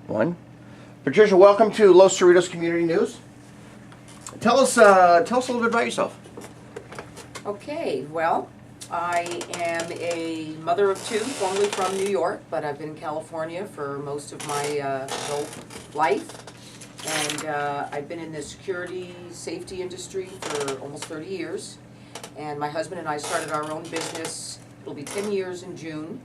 One. Patricia, welcome to Los Cerritos Community News. Tell us a little bit about yourself. Okay, well, I am a mother of two, formerly from New York, but I've been in California for most of my adult life. And I've been in the security, safety industry for almost 30 years. And my husband and I started our own business. It'll be 10 years in June.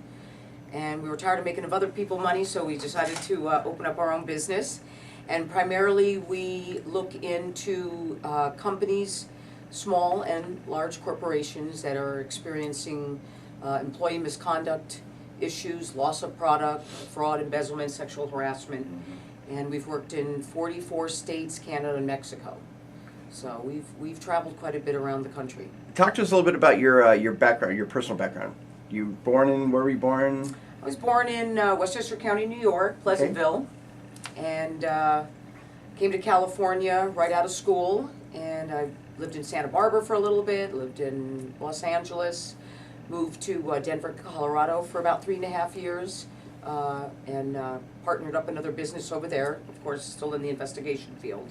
And we were tired of making other people money, so we decided to open up our own business. And primarily we look into companies, small and large corporations that are experiencing employee misconduct issues, loss of product, fraud, embezzlement, sexual harassment. And we've worked in 44 states, Canada, and Mexico. So we've traveled quite a bit around the country. Talk to us a little bit about your background, your personal background. Where were you born? I was born in Westchester County, New York, Pleasantville, and came to California right out of school, and I lived in Santa Barbara for a little bit, lived in Los Angeles, moved to Denver, Colorado for about 3.5 years, and partnered up another business over there, of course still in the investigation field.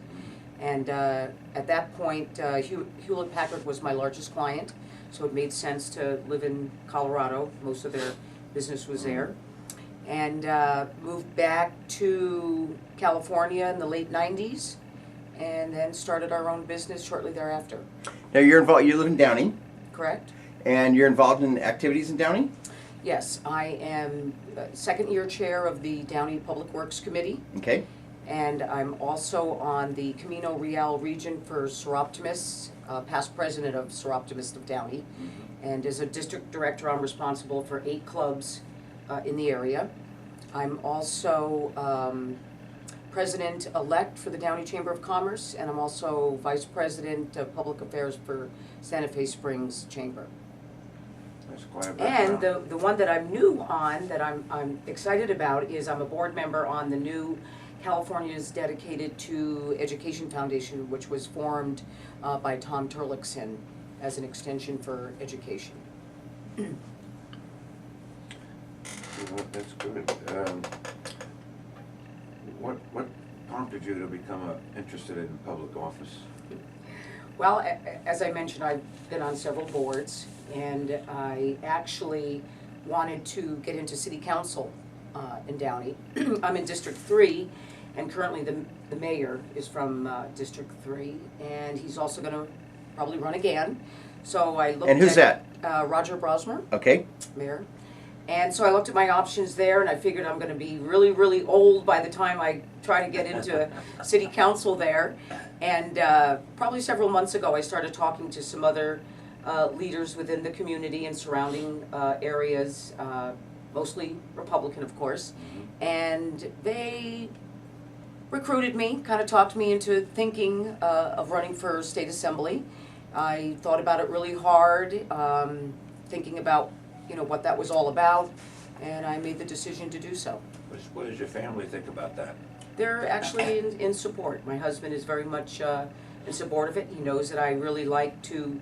And at that point, Hewlett-Packard was my largest client, so it made sense to live in Colorado. Most of their business was there. And moved back to California in the late 90s, and then started our own business shortly thereafter. Now you're involved. You live in Downey. Correct. And you're involved in activities in Downey? Yes, I am second-year chair of the Downey Public Works Committee. Okay. And I'm also on the Camino Real region for Seroptimists, past president of Seroptimists of Downey. And as a district director, I'm responsible for 8 clubs in the area. I'm also president-elect for the Downey Chamber of Commerce, and I'm also vice president of public affairs for Santa Fe Springs Chamber. That's quite a And background. the one that I'm new on, that I'm excited about, is I'm a board member on the new California's Dedicated to Education Foundation, which was formed by Tom Turlickson as an extension for education. Well, that's good. What prompted you to become interested in public office? Well, as I mentioned, I've been on several boards, and I actually wanted to get into city council in Downey. I'm in District 3, and currently the mayor is from District 3, and he's also going to probably run again. So I looked at... And who's that? Roger Brosmer, Okay. mayor. And so I looked at my options there, and I figured I'm going to be really, really old by the time I try to get into city council there. And probably several months ago, I started talking to some other leaders within the community and surrounding areas, mostly Republican, of course. And they recruited me, kind of talked me into thinking of running for state assembly. I thought about it really hard, thinking about what that was all about, and I made the decision to do so. What does your family think about that? They're actually in support. My husband is very much in support of it. He knows that I really like to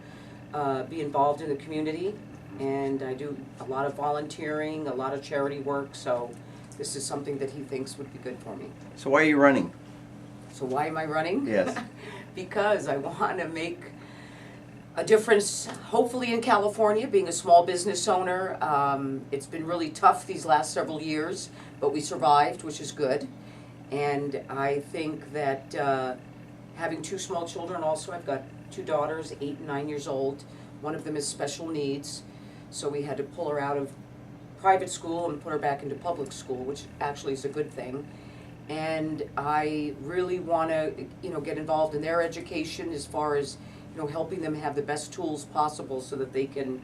be involved in the community, and I do a lot of volunteering, a lot of charity work, so this is something that he thinks would be good for me. So why are you running? So why am I running? Yes. Because I want to make a difference, hopefully in California, being a small business owner. It's been really tough these last several years, but we survived, which is good. And I think that having 2 small children also, I've got 2 daughters, 8 and 9 years old. One of them has special needs, so we had to pull her out of private school and put her back into public school, which actually is a good thing. And I really want to, get involved in their education as far as helping them have the best tools possible so that they can,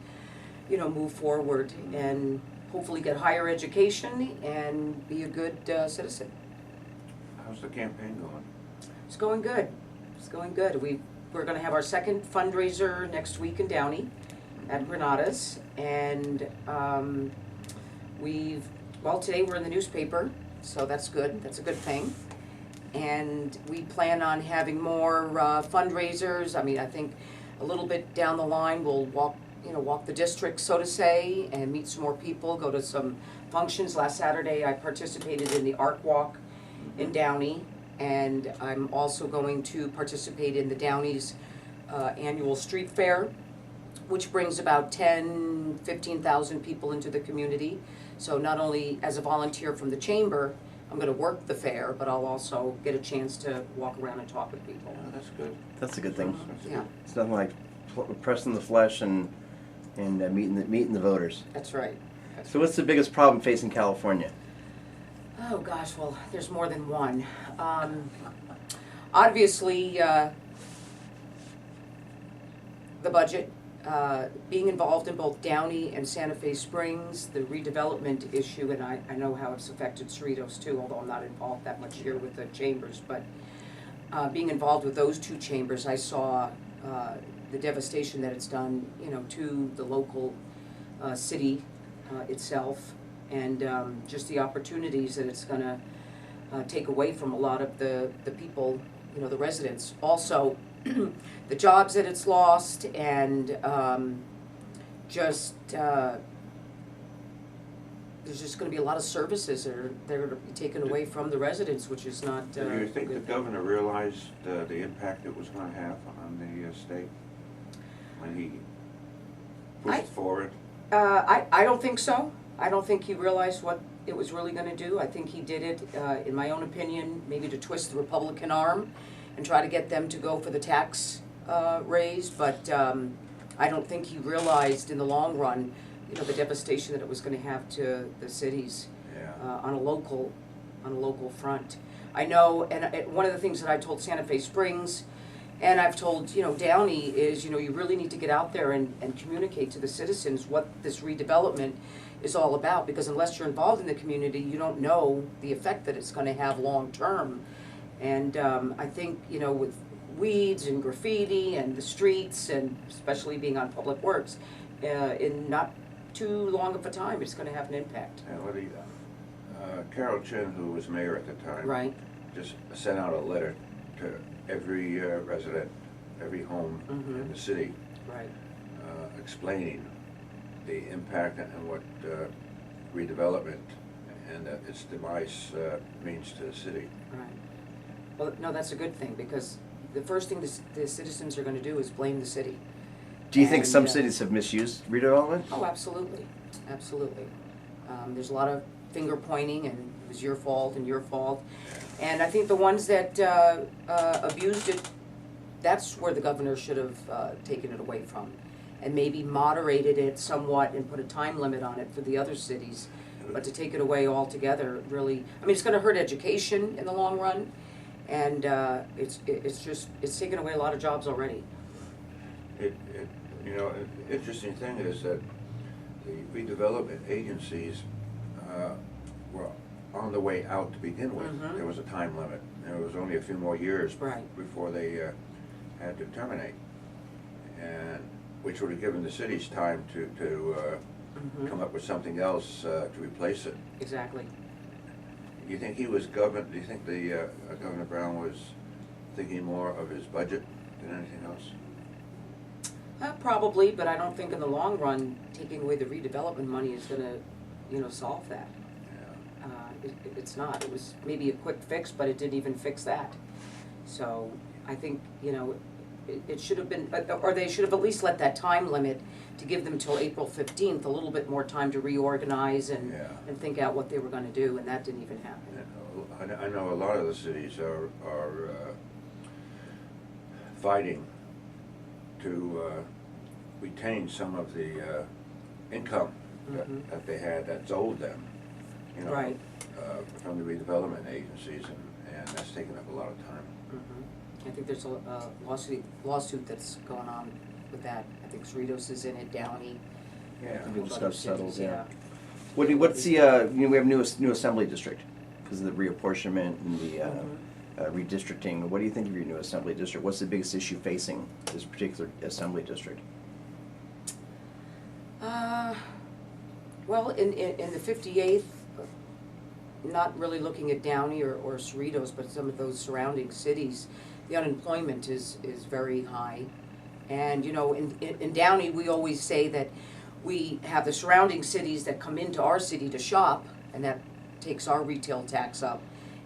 move forward and hopefully get higher education and be a good citizen. How's the campaign going? It's going good. It's going good. We're going to have our second fundraiser next week in Downey at Granada's, and today we're in the newspaper, so that's good. That's a good thing. And we plan on having more fundraisers. I mean, I think a little bit down the line we'll walk the district, so to say, and meet some more people, go to some functions. Last Saturday I participated in the Art Walk in Downey, and I'm also going to participate in the Downey's annual street fair, which brings about 15,000 people into the community. So not only as a volunteer from the chamber, I'm gonna work the fair, but I'll also get a chance to walk around and talk with people. Yeah, that's good. That's a good thing. That's Yeah, good. It's nothing like pressing the flesh and meeting the voters. that's right. So what's the biggest problem facing California? Oh, gosh, well, there's more than one. Obviously, the budget, being involved in both Downey and Santa Fe Springs, the redevelopment issue, and I know how it's affected Cerritos too, although I'm not involved that much here with the chambers, but being involved with those two chambers, I saw the devastation that it's done, you know, to the local city itself, and just the opportunities that it's gonna take away from a lot of the people, you know, the residents. Also, the jobs that it's lost, and there's just gonna be a lot of services that are gonna be taken away from the residents, which is not Do you think the good. governor realized the impact it was gonna have on the state when he pushed forward? I don't think so. I don't think he realized what it was really gonna do. I think he did it, in my own opinion, maybe to twist the Republican arm and try to get them to go for the tax raise, but I don't think he realized in the long run, you know, the devastation that it was gonna have to the cities Yeah. on a local front. I know, and one of the things that I told Santa Fe Springs, and I've told, you know, Downey is, you know, you really need to get out there and communicate to the citizens what this redevelopment is all about, because unless you're involved in the community, you don't know the effect that it's gonna have long-term. And I think, you know, with weeds and graffiti and the streets, and especially being on Public Works, in not too long of a time, it's gonna have an impact. And what he, Carol Chin, who was mayor at the time, Right, just sent out a letter to every resident, every home in the city, right, explaining the impact and what redevelopment and its demise means to the city. right. Well, no, that's a good thing, because the first thing the citizens are gonna do is blame the city. Do you think And, some cities have misused redevelopment? Oh, absolutely, absolutely. There's a lot of finger pointing, and it was your fault and your fault. And I think the ones that abused it, that's where the governor should have taken it away from, and maybe moderated it somewhat and put a time limit on it for the other cities. But to take it away altogether, really, I mean, it's gonna hurt education in the long run, and it's taken away a lot of jobs already. You know, an interesting thing is that the redevelopment agencies were on the way out to begin with. Mhm. There was a time limit. There was only a few more years Right. before they had to terminate, and which would have given the cities time to Mhm. come up with something else to replace it. Exactly. Do you think he was government? Do you think the Governor Brown was thinking more of his budget than anything else? Probably, but I don't think in the long run, taking away the redevelopment money is gonna, you know, solve that. Yeah. It's not. It was maybe a quick fix, but it didn't even fix that. So I think, you know, it should have been, or they should have at least let that time limit to give them till April 15th, a little bit more time to reorganize and Yeah. think out what they were gonna do, and that didn't even happen. And I know a lot of the cities are fighting to retain some of the income Mhm. that they had that's owed them, you know, Right. from the redevelopment agencies, and that's taken up a lot of time. I think there's a lawsuit that's going on with that. I think Cerritos is in it, Downey. Yeah. a Maybe couple just other got settled, cities, yeah. What's the, you know, we have new assembly district because of the reapportionment and the redistricting. What do you think of your new assembly district? What's the biggest issue facing this particular assembly district? Well, in the 58th, not really looking at Downey or Cerritos, but some of those surrounding cities, the unemployment is very high. And, you know, in Downey, we always say that we have the surrounding cities that come into our city to shop, and that takes our retail tax up.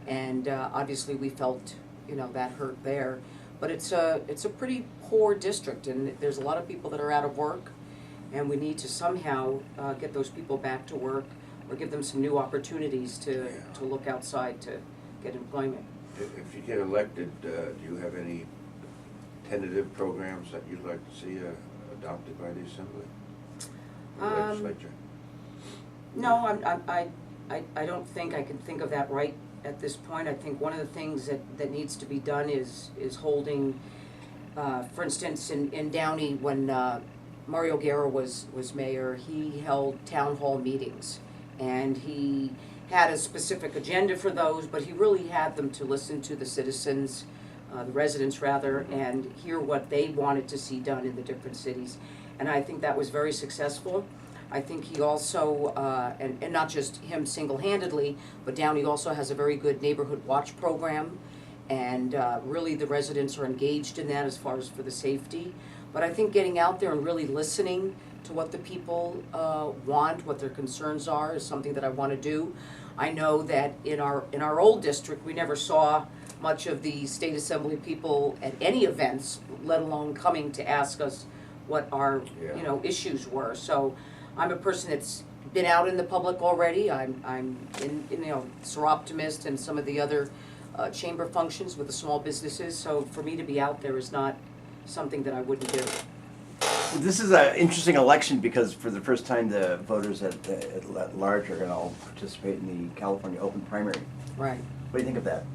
And obviously we felt, you know, that hurt there. But it's a pretty poor district, and there's a lot of people that are out of work, and we need to somehow get those people back to work or give them some new opportunities to look outside to get employment. If you get elected, do you have any tentative programs that you'd like to see adopted by the Assembly? Or legislature? No, I don't think I can think of that right at this point. I think one of the things that needs to be done is holding, for instance, in Downey, when Mario Guerra was mayor, he held town hall meetings, and he had a specific agenda for those, but he really had them to listen to the citizens, the residents rather, and hear what they wanted to see done in the different cities. And I think that was very successful. I think he also, and not just him single-handedly, but Downey also has a very good neighborhood watch program, and really the residents are engaged in that as far as for the safety. But I think getting out there and really listening to what the people want, what their concerns are, is something that I want to do. I know that in our old district, we never saw much of the state assembly people at any events, let alone coming to ask us what our you know, issues were. So I'm a person that's been out in the public already. I'm in you know, Seroptimist and some of the other chamber functions with the small businesses. So for me to be out there is not something that I wouldn't do. This is an interesting election because for the first time the voters at large are going to all participate in the California open primary. Right. What do you think of that?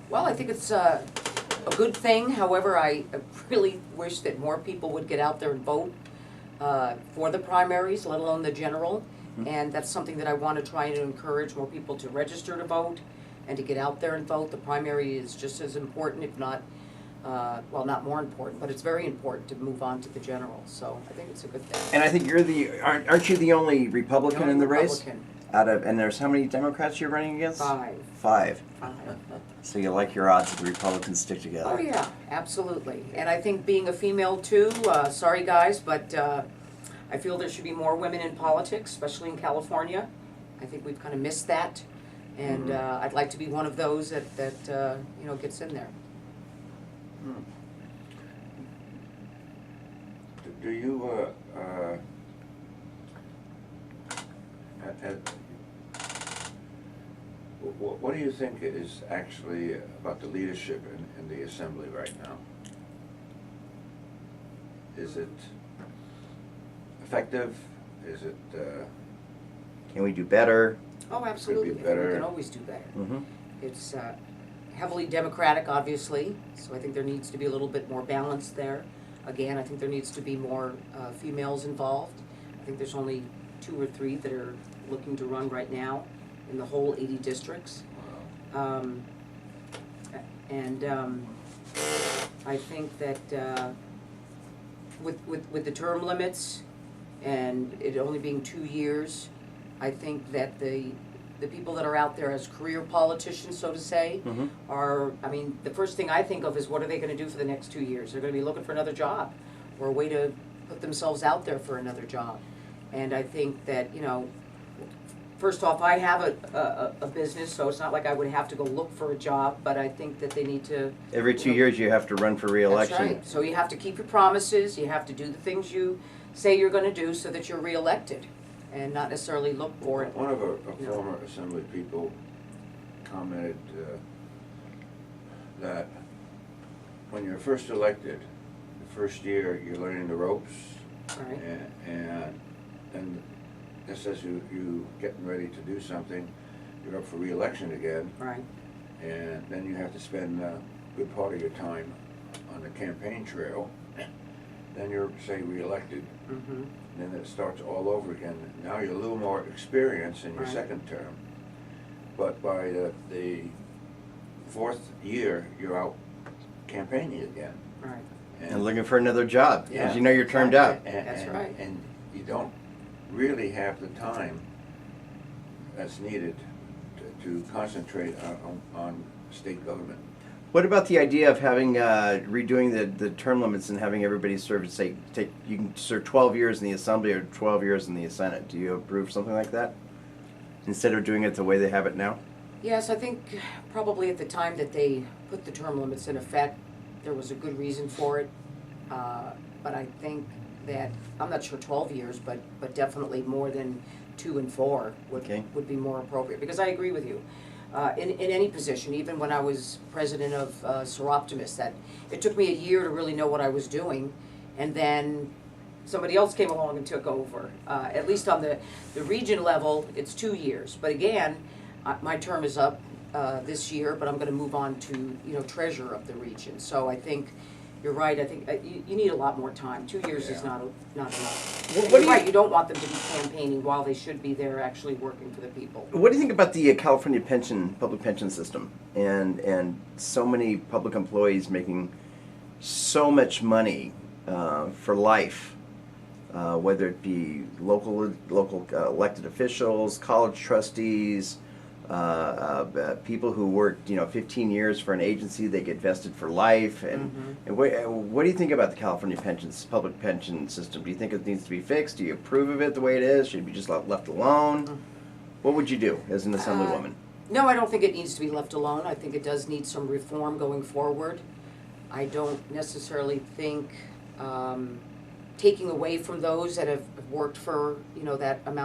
Well, I think it's a good thing. However, I really wish that more people would get out there and vote for the primaries, let alone the general. Mm-hmm. And that's something that I want to try to encourage more people to register to vote and to get out there and vote. The primary is just as important, if not, well, not more important, but it's very important to move on to the general. So I think it's a good thing. And I think you're aren't you the only Republican in the race? And there's how many Democrats you're running against? Five. So you like your odds that the Republicans stick together? Oh yeah, absolutely. And I think being a female too, sorry guys, but I feel there should be more women in politics, especially in California. I think we've kind of missed that, and I'd like to be one of those that you know, gets in there. Do you what do you think is actually about the leadership in the Assembly right now? Is it effective? Is it? Can we do better? Oh, absolutely. Could be better. We can always do better. Mm-hmm. It's heavily Democratic, obviously, so I think there needs to be a little bit more balance there. Again, I think there needs to be more females involved. I think there's only 2 or 3 that are looking to run right now in the whole 80 districts. I think that with the term limits and it only being 2 years, I think that the people that are out there as career politicians, so to say, are, I mean, the first thing I think of is what are they going to do for the next 2 years? They're going to be looking for another job or a way to put themselves out there for another job. And I think that, you know, first off, I have a business, so it's not like I would have to go look for a job, but I think that they need to... Every 2 years you have to run for re-election. That's right. So you have to keep your promises, you have to do the things you say you're going to do so that you're re-elected and not necessarily look for it. One of our former Assembly people commented that when you're first elected, the first year you're learning the ropes, Right. and then just as you getting ready to do something, you're up for re-election again, Right. and then you have to spend a good part of your time on the campaign trail. Then you're, say, re-elected. Then it starts all over again. Now you're a little more experienced in your second term, but by the 4th year, you're out campaigning again. Right. And looking for another job, because you know you're termed Exactly. out. That's right. And you don't really have the time that's needed to concentrate on state government. What about the idea of having redoing the term limits and having everybody serve, say, you can serve 12 years in the Assembly or 12 years in the Senate? Do you approve something like that? instead of doing it the way they have it now? Yes, I think probably at the time that they put the term limits in effect, there was a good reason for it. But I think that, I'm not sure 12 years, but definitely more than 2 and 4 Okay. would be more appropriate. Because I agree with you. In any position, even when I was president of Seroptimus, that it took me a year to really know what I was doing, and then somebody else came along and took over. At least on the region level, it's 2 years. But again, my term is up this year, but I'm going to move on to, treasurer of the region. So I think you're right. I think you need a lot more time. 2 years is not enough. What You're do you- right. You don't want them to be campaigning while they should be there actually working for the people. What do you think about the California public pension system, and so many public employees making so much money for life, whether it be local elected officials, college trustees, people who worked 15 years for an agency, they get vested for life, and what do you think about the California public pension system? Do you think it needs to be fixed? Do you approve of it the way it is? Should it be just left alone? What would you do as an assemblywoman? No, I don't think it needs to be left alone. I think it does need some reform going forward. I don't necessarily think taking away from those that have worked for that amount